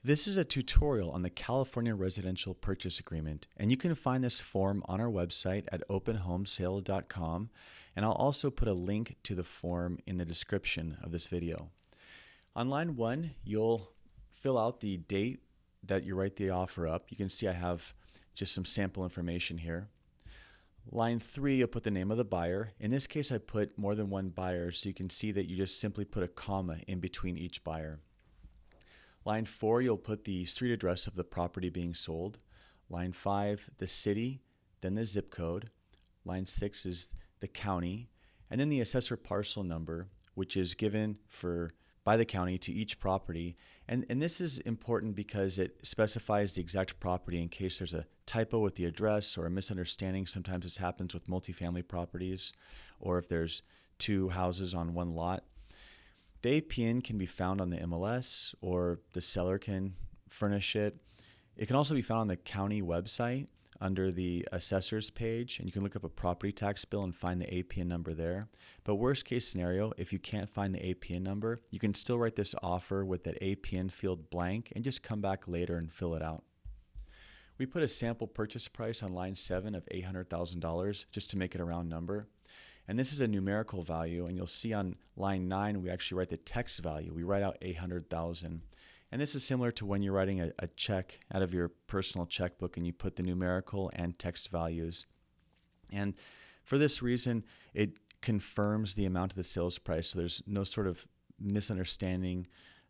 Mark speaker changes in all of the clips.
Speaker 1: This is a tutorial on the California Residential Purchase Agreement, and you can find this form on our website at openhomesale.com, and I'll also put a link to the form in the description of this video. On line 1, you'll fill out the date that you write the offer up. You can see I have just some sample information here. Line 3, you'll put the name of the buyer. In this case, I put more than one buyer, so you can see that you just simply put a comma in between each buyer. Line 4, you'll put the street address of the property being sold. Line 5, the city, then the zip code. Line 6 is the county, and then the assessor parcel number, which is given by the county to each property. And this is important because it specifies the exact property in case there's a typo with the address or a misunderstanding. Sometimes this happens with multifamily properties, or if there's two houses on one lot. The APN can be found on the MLS, or the seller can furnish it. It can also be found on the county website under the assessors page, and you can look up a property tax bill and find the APN number there. But worst case scenario, if you can't find the APN number, you can still write this offer with that APN field blank and just come back later and fill it out. We put a sample purchase price on line 7 of $800,000 just to make it a round number. And this is a numerical value, and you'll see on line 9 we actually write the text value. We write out 800,000. And this is similar to when you're writing a check out of your personal checkbook and you put the numerical and text values. And for this reason, it confirms the amount of the sales price, so there's no sort of misunderstanding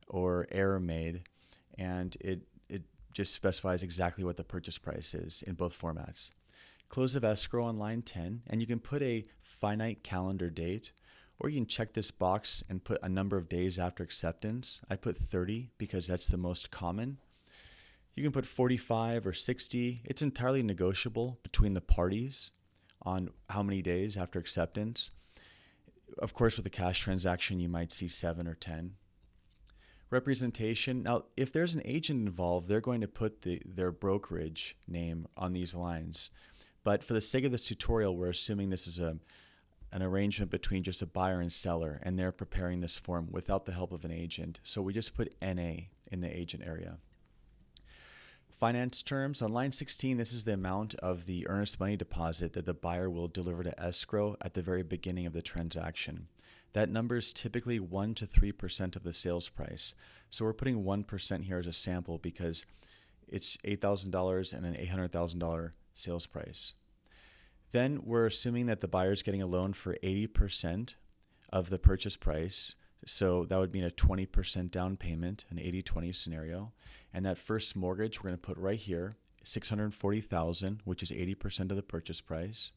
Speaker 1: or error made, and it just specifies exactly what the purchase price is in both formats. Close of escrow on line 10, and you can put a finite calendar date, or you can check this box and put a number of days after acceptance. I put 30 because that's the most common. You can put 45 or 60. It's entirely negotiable between the parties on how many days after acceptance. Of course, with a cash transaction, you might see 7 or 10. Representation. Now, if there's an agent involved, they're going to put their brokerage name on these lines. But for the sake of this tutorial, we're assuming this is an arrangement between just a buyer and seller, and they're preparing this form without the help of an agent. So we just put NA in the agent area. Finance terms. On line 16, this is the amount of the earnest money deposit that the buyer will deliver to escrow at the very beginning of the transaction. That number is typically 1 to 3% of the sales price. So we're putting 1% here as a sample because it's $8,000 and an $800,000 sales price. Then we're assuming that the buyer is getting a loan for 80% of the purchase price. So that would mean a 20% down payment, an 80-20 scenario. And that first mortgage we're going to put right here, $640,000, which is 80% of the purchase price.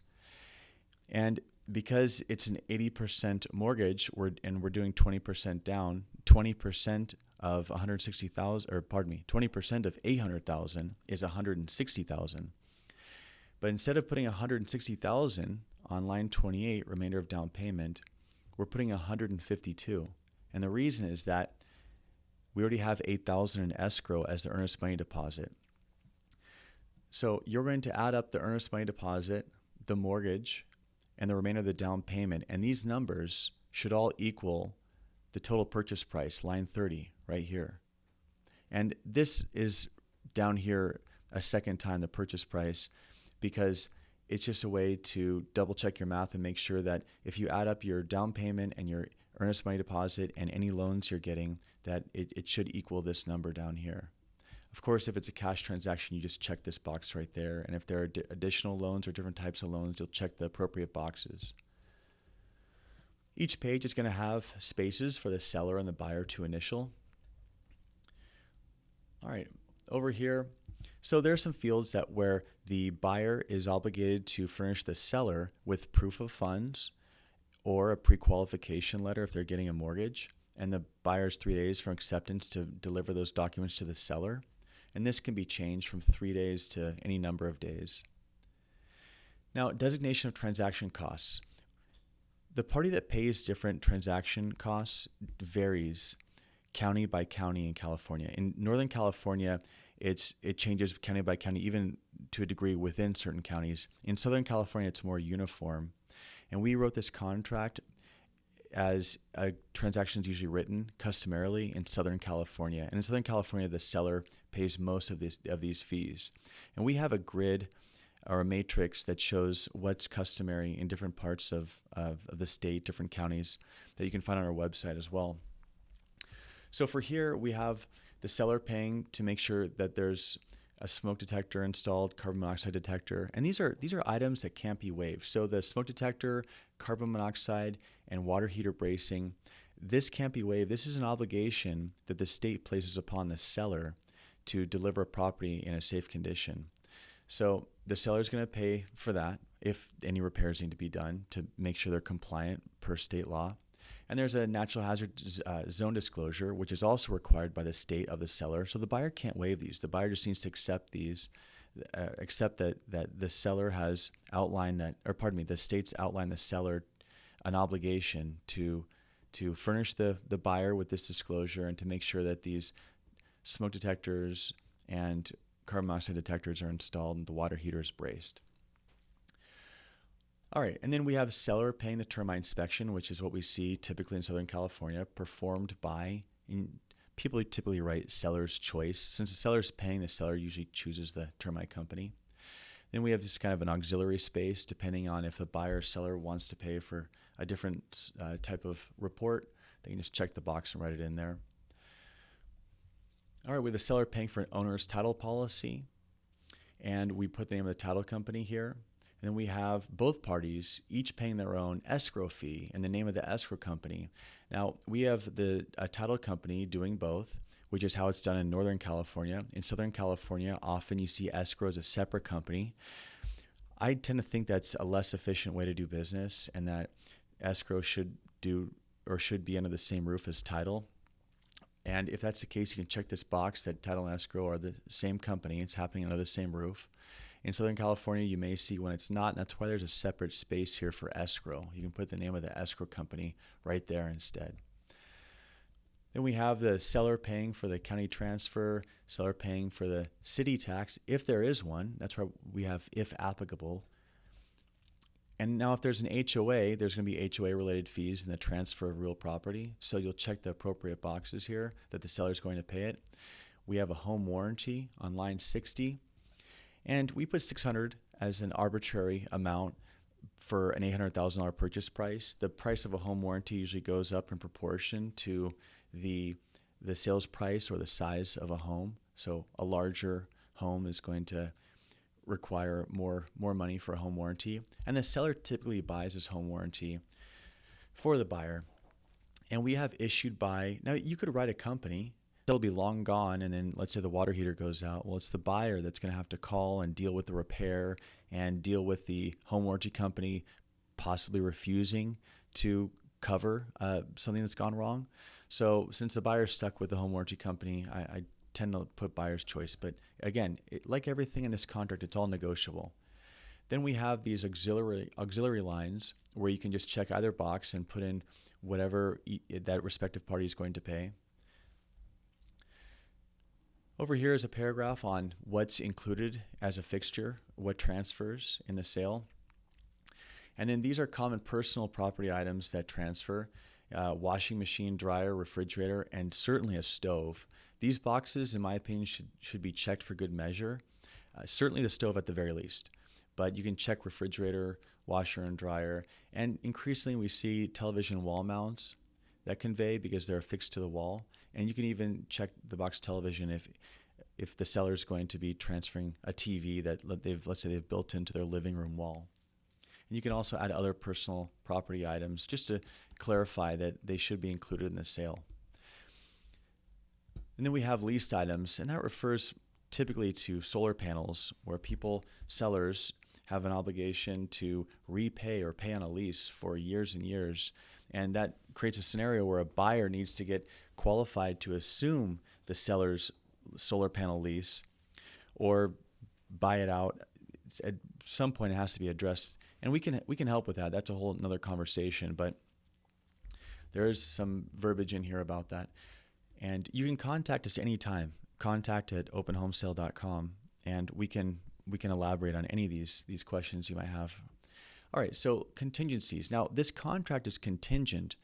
Speaker 1: And because it's an 80% mortgage, we're doing 20% down, 20% of 20% of 800,000 is 160,000. But instead of putting 160,000 on line 28, remainder of down payment, we're putting 152. And the reason is that we already have 8,000 in escrow as the earnest money deposit. So you're going to add up the earnest money deposit, the mortgage, and the remainder of the down payment. And these numbers should all equal the total purchase price, line 30, right here. And this is down here a second time, the purchase price, because it's just a way to double check your math and make sure that if you add up your down payment and your earnest money deposit and any loans you're getting, that it should equal this number down here. Of course, if it's a cash transaction, you just check this box right there. And if there are additional loans or different types of loans, you'll check the appropriate boxes. Each page is going to have spaces for the seller and the buyer to initial. All right, over here. So there are some fields where the buyer is obligated to furnish the seller with proof of funds or a pre-qualification letter if they're getting a mortgage, and the buyer's 3 days from acceptance to deliver those documents to the seller. And this can be changed from 3 days to any number of days. Now, designation of transaction costs. The party that pays different transaction costs varies county by county in California. In Northern California, it changes county by county, even to a degree within certain counties. In Southern California, it's more uniform. And we wrote this contract as a transaction is usually written customarily in Southern California. And in Southern California, the seller pays most of these fees. And we have a grid or a matrix that shows what's customary in different parts of the state, different counties, that you can find on our website as well. So for here, we have the seller paying to make sure that there's a smoke detector installed, carbon monoxide detector, and these are items that can't be waived. So the smoke detector, carbon monoxide, and water heater bracing, this can't be waived. This is an obligation that the state places upon the seller to deliver a property in a safe condition. So the seller is going to pay for that if any repairs need to be done to make sure they're compliant per state law. And there's a natural hazard zone disclosure, which is also required by the state of the seller. So the buyer can't waive these. The buyer just needs to accept these, accept that the seller has outlined that, or pardon me, the state's outlined the seller an obligation to furnish the buyer with this disclosure and to make sure that these smoke detectors and carbon monoxide detectors are installed and the water heater is braced. All right, and then we have seller paying the termite inspection, which is what we see typically in Southern California, performed by, people typically write seller's choice. Since the seller is paying, the seller usually chooses the termite company. Then we have this kind of an auxiliary space, depending on if the buyer or seller wants to pay for a different type of report. They can just check the box and write it in there. All right, with the seller paying for an owner's title policy, and we put the name of the title company here. And then we have both parties each paying their own escrow fee and the name of the escrow company. Now, we have the title company doing both, which is how it's done in Northern California. In Southern California, often you see escrow as a separate company. I tend to think that's a less efficient way to do business, and that escrow should be under the same roof as title. And if that's the case, you can check this box that title and escrow are the same company. It's happening under the same roof. In Southern California, you may see when it's not, and that's why there's a separate space here for escrow. You can put the name of the escrow company right there instead. Then we have the seller paying for the county transfer, seller paying for the city tax, if there is one. That's why we have if applicable. And now if there's an HOA, there's going to be HOA-related fees in the transfer of real property. So you'll check the appropriate boxes here that the seller is going to pay it. We have a home warranty on line 60. And we put $600 as an arbitrary amount for an $800,000 purchase price. The price of a home warranty usually goes up in proportion to the sales price or the size of a home. So a larger home is going to require more money for a home warranty. And the seller typically buys his home warranty for the buyer. And we have issued by, now you could write a company, they'll be long gone, and then let's say the water heater goes out. Well, it's the buyer that's going to have to call and deal with the repair and deal with the home warranty company possibly refusing to cover something that's gone wrong. So since the buyer's stuck with the home warranty company, I tend to put buyer's choice. But again, like everything in this contract, it's all negotiable. Then we have these auxiliary lines where you can just check either box and put in whatever that respective party is going to pay. Over here is a paragraph on what's included as a fixture, what transfers in the sale. And then these are common personal property items that transfer, washing machine, dryer, refrigerator, and certainly a stove. These boxes, in my opinion, should be checked for good measure. Certainly the stove at the very least. But you can check refrigerator, washer, and dryer. And increasingly we see television wall mounts that convey because they're affixed to the wall. And you can even check the box television if the seller is going to be transferring a TV that let's say they've built into their living room wall. And you can also add other personal property items just to clarify that they should be included in the sale. And then we have leased items, and that refers typically to solar panels where sellers have an obligation to repay or pay on a lease for years and years. And that creates a scenario where a buyer needs to get qualified to assume the seller's solar panel lease or buy it out. At some point it has to be addressed, and we can help with that. That's a whole another conversation, but there is some verbiage in here about that. And you can contact us anytime. contact@openhomesale.com, and we can elaborate on any of these questions you might have. All right, so contingencies. Now, this contract is contingent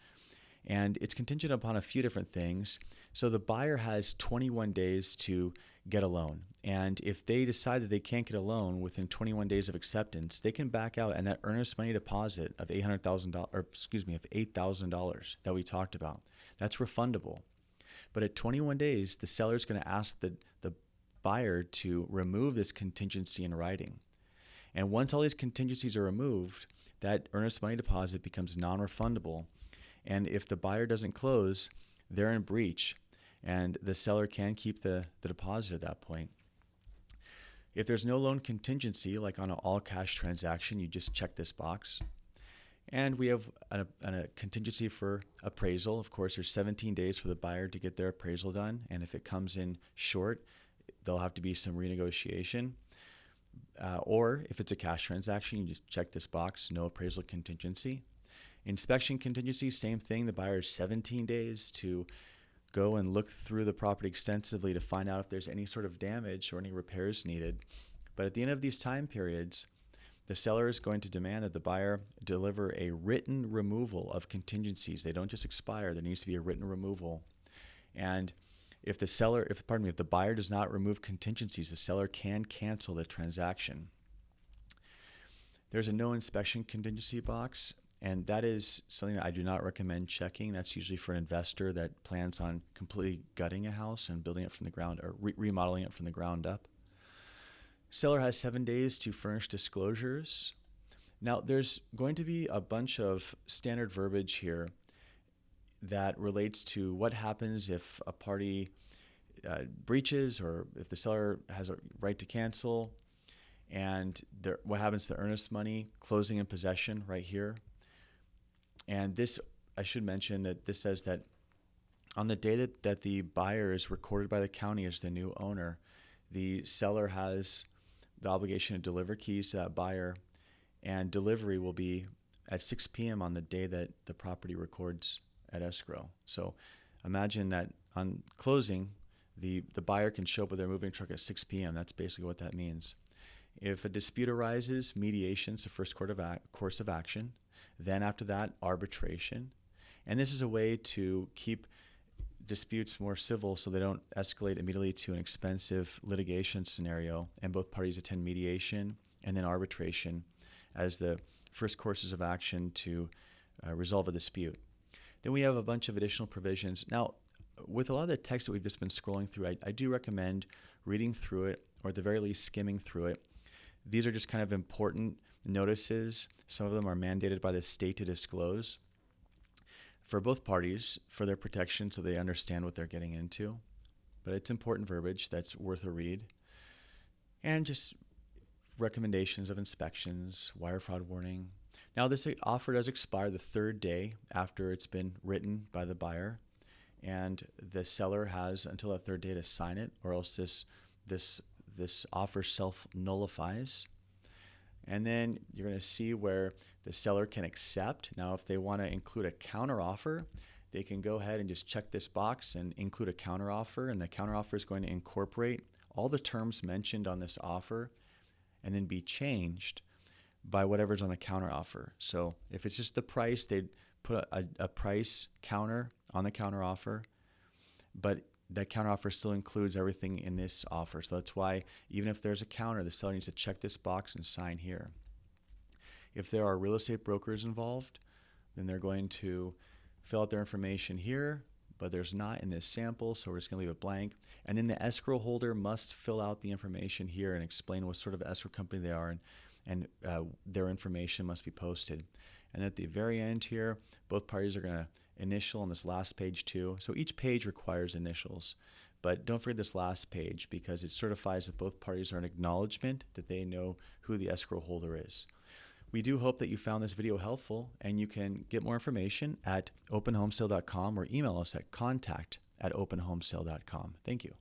Speaker 1: And it's contingent upon a few different things. So the buyer has 21 days to get a loan. And if they decide that they can't get a loan within 21 days of acceptance, they can back out, and that earnest money deposit of $8,000 that we talked about, that's refundable. But at 21 days, the seller is going to ask the buyer to remove this contingency in writing. And once all these contingencies are removed, that earnest money deposit becomes non-refundable. And if the buyer doesn't close, they're in breach, and the seller can keep the deposit at that point. If there's no loan contingency, like on an all-cash transaction, you just check this box. And we have a contingency for appraisal. Of course, there's 17 days for the buyer to get their appraisal done. And if it comes in short, there'll have to be some renegotiation. Or if it's a cash transaction, you just check this box, no appraisal contingency. Inspection contingency, same thing. The buyer has 17 days to go and look through the property extensively to find out if there's any sort of damage or any repairs needed. But at the end of these time periods, the seller is going to demand that the buyer deliver a written removal of contingencies. They don't just expire. There needs to be a written removal. And if the buyer does not remove contingencies, the seller can cancel the transaction. There's a no inspection contingency box, and that is something that I do not recommend checking. That's usually for an investor that plans on completely gutting a house and building it from the ground, or remodeling it from the ground up. Seller has 7 days to furnish disclosures. Now, there's going to be a bunch of standard verbiage here that relates to what happens if a party breaches, or if the seller has a right to cancel, and what happens to earnest money, closing and possession right here. And this, I should mention that this says that on the day that the buyer is recorded by the county as the new owner, the seller has the obligation to deliver keys to that buyer, and delivery will be at 6 p.m. on the day that the property records at escrow. So imagine that on closing, the buyer can show up with their moving truck at 6 p.m. That's basically what that means. If a dispute arises, mediation is the first course of action. Then after that, arbitration. And this is a way to keep disputes more civil so they don't escalate immediately to an expensive litigation scenario, and both parties attend mediation and then arbitration as the first courses of action to resolve a dispute. Then we have a bunch of additional provisions. Now, with a lot of the text that we've just been scrolling through, I do recommend reading through it, or at the very least skimming through it. These are just kind of important notices. Some of them are mandated by the state to disclose for both parties for their protection, so they understand what they're getting into. But it's important verbiage that's worth a read. And just recommendations of inspections, wire fraud warning. Now, this offer does expire the 3rd day after it's been written by the buyer, and the seller has until that 3rd day to sign it, or else this offer self-nullifies. And then you're going to see where the seller can accept. Now, if they want to include a counteroffer, they can go ahead and just check this box and include a counteroffer, and the counteroffer is going to incorporate all the terms mentioned on this offer and then be changed by whatever's on the counteroffer. So if it's just the price, they'd put a price counter on the counteroffer, but that counteroffer still includes everything in this offer. So that's why even if there's a counter, the seller needs to check this box and sign here. If there are real estate brokers involved, then they're going to fill out their information here, but there's not in this sample, so we're just going to leave it blank. And then the escrow holder must fill out the information here and explain what sort of escrow company they are, and their information must be posted. And at the very end here, both parties are going to initial on this last page too. So each page requires initials, but don't forget this last page, because it certifies that both parties are an acknowledgement that they know who the escrow holder is. We do hope that you found this video helpful, and you can get more information at openhomesale.com or email us at contact@openhomesale.com. Thank you.